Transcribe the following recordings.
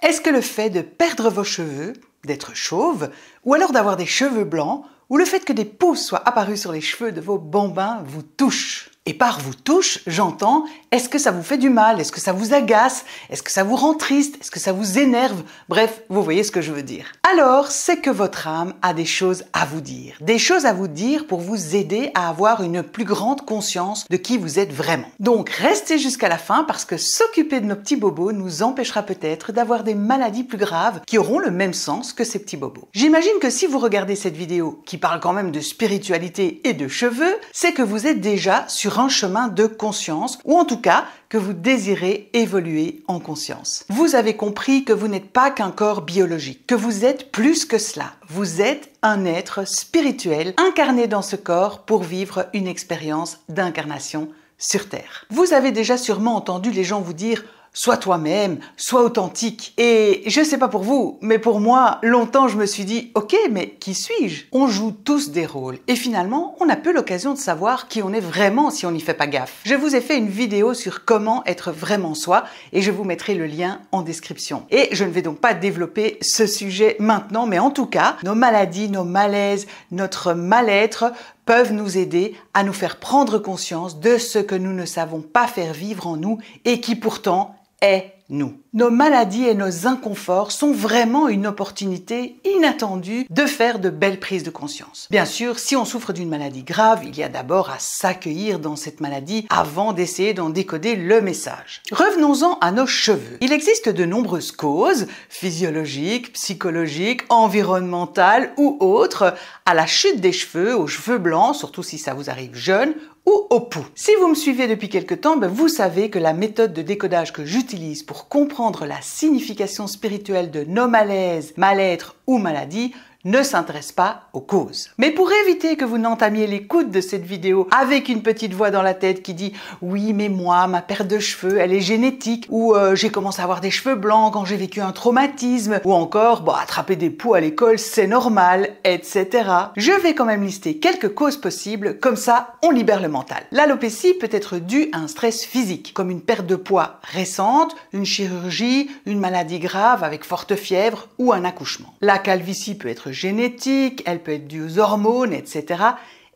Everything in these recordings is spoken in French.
Est-ce que le fait de perdre vos cheveux, d'être chauve, ou alors d'avoir des cheveux blancs, ou le fait que des pousses soient apparues sur les cheveux de vos bambins vous touche? Et par vous touche, j'entends, est-ce que ça vous fait du mal? Est-ce que ça vous agace? Est-ce que ça vous rend triste? Est-ce que ça vous énerve? Bref, vous voyez ce que je veux dire. Alors, c'est que votre âme a des choses à vous dire. Des choses à vous dire pour vous aider à avoir une plus grande conscience de qui vous êtes vraiment. Donc, restez jusqu'à la fin parce que s'occuper de nos petits bobos nous empêchera peut-être d'avoir des maladies plus graves qui auront le même sens que ces petits bobos. J'imagine que si vous regardez cette vidéo qui parle quand même de spiritualité et de cheveux, c'est que vous êtes déjà sur un chemin de conscience, ou en tout cas que vous désirez évoluer en conscience. Vous avez compris que vous n'êtes pas qu'un corps biologique, que vous êtes plus que cela. Vous êtes un être spirituel incarné dans ce corps pour vivre une expérience d'incarnation sur Terre. Vous avez déjà sûrement entendu les gens vous dire sois toi-même, sois authentique. Et je sais pas pour vous, mais pour moi, longtemps je me suis dit, ok, mais qui suis-je? On joue tous des rôles. Et finalement, on n'a peu l'occasion de savoir qui on est vraiment si on n'y fait pas gaffe. Je vous ai fait une vidéo sur comment être vraiment soi et je vous mettrai le lien en description. Et je ne vais donc pas développer ce sujet maintenant, mais en tout cas, nos maladies, nos malaises, notre mal-être peuvent nous aider à nous faire prendre conscience de ce que nous ne savons pas faire vivre en nous et qui pourtant est nous. Nos maladies et nos inconforts sont vraiment une opportunité inattendue de faire de belles prises de conscience. Bien sûr, si on souffre d'une maladie grave, il y a d'abord à s'accueillir dans cette maladie avant d'essayer d'en décoder le message. Revenons-en à nos cheveux. Il existe de nombreuses causes, physiologiques, psychologiques, environnementales ou autres, à la chute des cheveux, aux cheveux blancs, surtout si ça vous arrive jeune, ou au pouls. Si vous me suivez depuis quelque temps, vous savez que la méthode de décodage que j'utilise pour comprendre la signification spirituelle de nos malaises, mal-être ou maladies ne s'intéresse pas aux causes. Mais pour éviter que vous n'entamiez l'écoute de cette vidéo avec une petite voix dans la tête qui dit « Oui, mais moi, ma perte de cheveux, elle est génétique » ou « J'ai commencé à avoir des cheveux blancs quand j'ai vécu un traumatisme » ou encore « Attraper des poux à l'école, c'est normal », etc. Je vais quand même lister quelques causes possibles, comme ça, on libère le mental. L'alopécie peut être due à un stress physique, comme une perte de poids récente, une chirurgie, une maladie grave avec forte fièvre ou un accouchement. La calvitie peut être génétique, elle peut être due aux hormones, etc.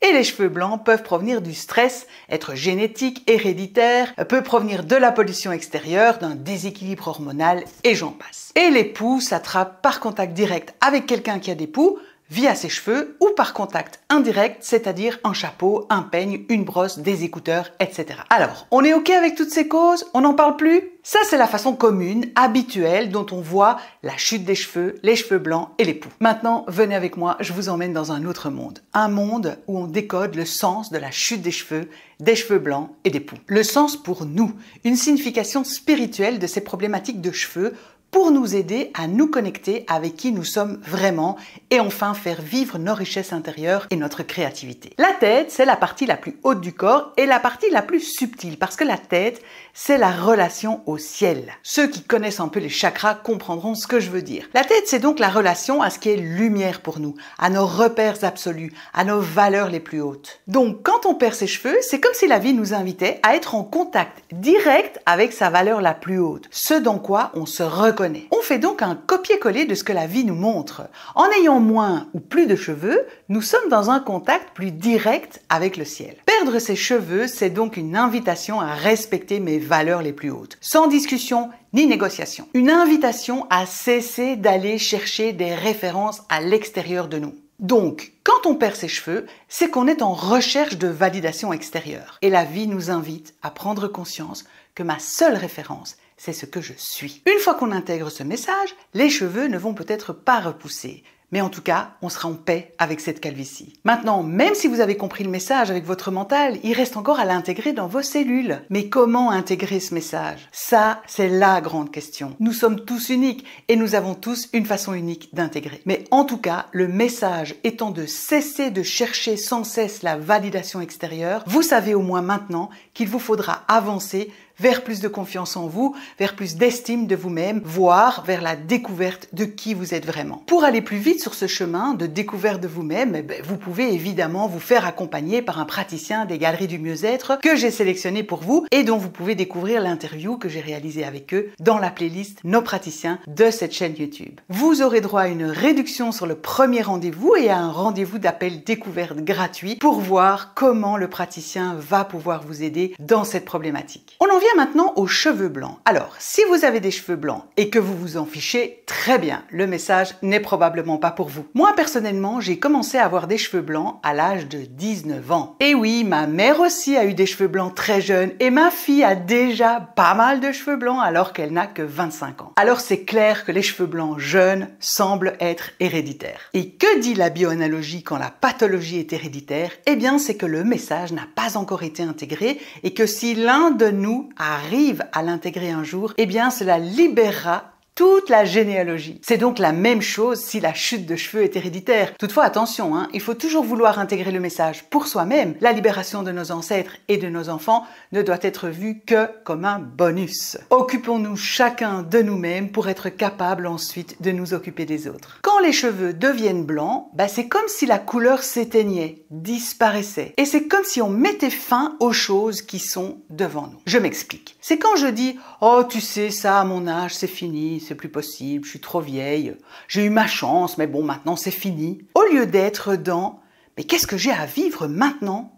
Et les cheveux blancs peuvent provenir du stress, être génétique, héréditaire, peut provenir de la pollution extérieure, d'un déséquilibre hormonal et j'en passe. Et les poux s'attrapent par contact direct avec quelqu'un qui a des poux, via ses cheveux ou par contact indirect, c'est-à-dire un chapeau, un peigne, une brosse, des écouteurs, etc. Alors, on est OK avec toutes ces causes? On n'en parle plus? Ça, c'est la façon commune, habituelle, dont on voit la chute des cheveux, les cheveux blancs et les poux. Maintenant, venez avec moi, je vous emmène dans un autre monde. Un monde où on décode le sens de la chute des cheveux blancs et des poux. Le sens pour nous, une signification spirituelle de ces problématiques de cheveux pour nous aider à nous connecter avec qui nous sommes vraiment et enfin faire vivre nos richesses intérieures et notre créativité. La tête, c'est la partie la plus haute du corps et la partie la plus subtile parce que la tête, c'est la relation au ciel. Ceux qui connaissent un peu les chakras comprendront ce que je veux dire. La tête, c'est donc la relation à ce qui est lumière pour nous, à nos repères absolus, à nos valeurs les plus hautes. Donc, quand on perd ses cheveux, c'est comme si la vie nous invitait à être en contact direct avec sa valeur la plus haute, ce dans quoi on se reconnaît. On fait donc un copier-coller de ce que la vie nous montre. En ayant moins ou plus de cheveux, nous sommes dans un contact plus direct avec le ciel. Perdre ses cheveux, c'est donc une invitation à respecter mes valeurs les plus hautes, sans discussion ni négociation. Une invitation à cesser d'aller chercher des références à l'extérieur de nous. Donc, quand on perd ses cheveux, c'est qu'on est en recherche de validation extérieure. Et la vie nous invite à prendre conscience que ma seule référence, c'est ce que je suis. Une fois qu'on intègre ce message, les cheveux ne vont peut-être pas repousser. Mais en tout cas, on sera en paix avec cette calvitie. Maintenant, même si vous avez compris le message avec votre mental, il reste encore à l'intégrer dans vos cellules. Mais comment intégrer ce message? Ça, c'est la grande question. Nous sommes tous uniques et nous avons tous une façon unique d'intégrer. Mais en tout cas, le message étant de cesser de chercher sans cesse la validation extérieure, vous savez au moins maintenant qu'il vous faudra avancer vers plus de confiance en vous, vers plus d'estime de vous-même, voire vers la découverte de qui vous êtes vraiment. Pour aller plus vite sur ce chemin de découverte de vous-même, vous pouvez évidemment vous faire accompagner par un praticien des Galeries du Mieux-être que j'ai sélectionné pour vous et dont vous pouvez découvrir l'interview que j'ai réalisée avec eux dans la playlist Nos praticiens de cette chaîne YouTube. Vous aurez droit à une réduction sur le premier rendez-vous et à un rendez-vous d'appel découverte gratuit pour voir comment le praticien va pouvoir vous aider dans cette problématique. On en vient maintenant aux cheveux blancs. Alors, si vous avez des cheveux blancs et que vous vous en fichez, très bien, le message n'est probablement pas pour vous. Moi, personnellement, j'ai commencé à avoir des cheveux blancs à l'âge de 19 ans. Et oui, ma mère aussi a eu des cheveux blancs très jeunes et ma fille a déjà pas mal de cheveux blancs alors qu'elle n'a que 25 ans. Alors c'est clair que les cheveux blancs jeunes semblent être héréditaires. Et que dit la bioanalogie quand la pathologie est héréditaire? Eh bien, c'est que le message n'a pas encore été intégré et que si l'un de nous arrive à l'intégrer un jour, eh bien, cela libérera toute la généalogie. C'est donc la même chose si la chute de cheveux est héréditaire. Toutefois, attention, il faut toujours vouloir intégrer le message pour soi-même. La libération de nos ancêtres et de nos enfants ne doit être vue que comme un bonus. Occupons-nous chacun de nous-mêmes pour être capable ensuite de nous occuper des autres. Quand les cheveux deviennent blancs, c'est comme si la couleur s'éteignait, disparaissait. Et c'est comme si on mettait fin aux choses qui sont devant nous. Je m'explique. C'est quand je dis « Oh, tu sais, ça, à mon âge, c'est fini, c'est plus possible, je suis trop vieille, j'ai eu ma chance, mais bon, maintenant c'est fini. » Au lieu d'être dans « Mais qu'est-ce que j'ai à vivre maintenant ?»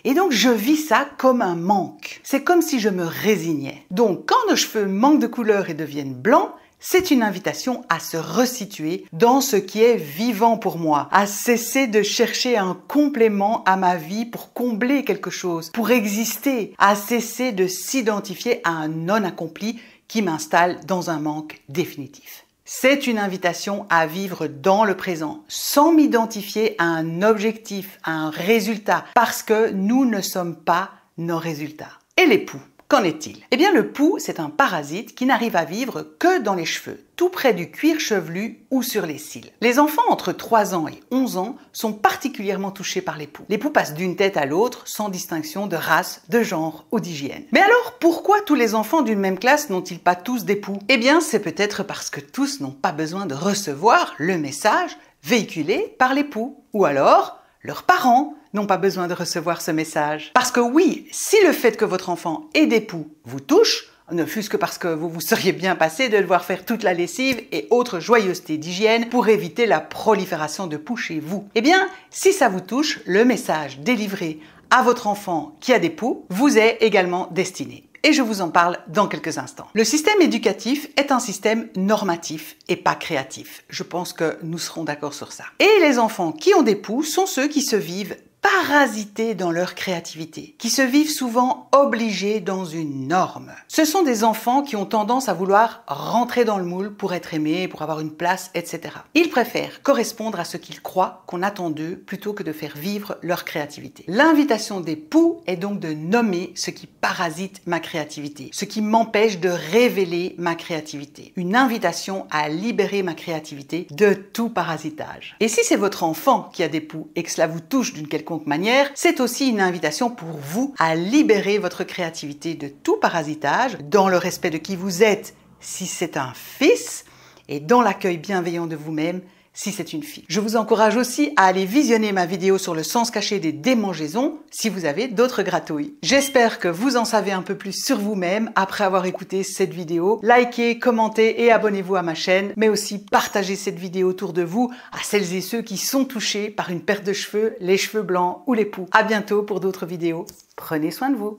Et donc, je vis ça comme un manque. C'est comme si je me résignais. Donc, quand nos cheveux manquent de couleur et deviennent blancs, c'est une invitation à se resituer dans ce qui est vivant pour moi, à cesser de chercher un complément à ma vie pour combler quelque chose, pour exister, à cesser de s'identifier à un non accompli qui m'installe dans un manque définitif. C'est une invitation à vivre dans le présent, sans m'identifier à un objectif, à un résultat, parce que nous ne sommes pas nos résultats. Et les poux? Qu'en est-il? Eh bien, le poux, c'est un parasite qui n'arrive à vivre que dans les cheveux, tout près du cuir chevelu ou sur les cils. Les enfants entre 3 ans et 11 ans sont particulièrement touchés par les poux. Les poux passent d'une tête à l'autre sans distinction de race, de genre ou d'hygiène. Mais alors, pourquoi tous les enfants d'une même classe n'ont-ils pas tous des poux? Eh bien, c'est peut-être parce que tous n'ont pas besoin de recevoir le message véhiculé par les poux. Ou alors, leurs parents n'ont pas besoin de recevoir ce message. Parce que oui, si le fait que votre enfant ait des poux vous touche, ne fût-ce que parce que vous vous seriez bien passé de devoir faire toute la lessive et autres joyeusetés d'hygiène pour éviter la prolifération de poux chez vous. Eh bien, si ça vous touche, le message délivré à votre enfant qui a des poux vous est également destiné. Et je vous en parle dans quelques instants. Le système éducatif est un système normatif et pas créatif. Je pense que nous serons d'accord sur ça. Et les enfants qui ont des poux sont ceux qui se vivent parasités dans leur créativité, qui se vivent souvent obligés dans une norme. Ce sont des enfants qui ont tendance à vouloir rentrer dans le moule pour être aimés, pour avoir une place, etc. Ils préfèrent correspondre à ce qu'ils croient qu'on attend d'eux plutôt que de faire vivre leur créativité. L'invitation des poux est donc de nommer ce qui parasite ma créativité, ce qui m'empêche de révéler ma créativité. Une invitation à libérer ma créativité de tout parasitage. Et si c'est votre enfant qui a des poux et que cela vous touche d'une quelconque manière, c'est aussi une invitation pour vous à libérer votre créativité de tout parasitage, dans le respect de qui vous êtes si c'est un fils, et dans l'accueil bienveillant de vous-même si c'est une fille. Je vous encourage aussi à aller visionner ma vidéo sur le sens caché des démangeaisons si vous avez d'autres gratouilles. J'espère que vous en savez un peu plus sur vous-même après avoir écouté cette vidéo. Likez, commentez et abonnez-vous à ma chaîne, mais aussi partagez cette vidéo autour de vous à celles et ceux qui sont touchés par une perte de cheveux, les cheveux blancs ou les poux. À bientôt pour d'autres vidéos. Prenez soin de vous.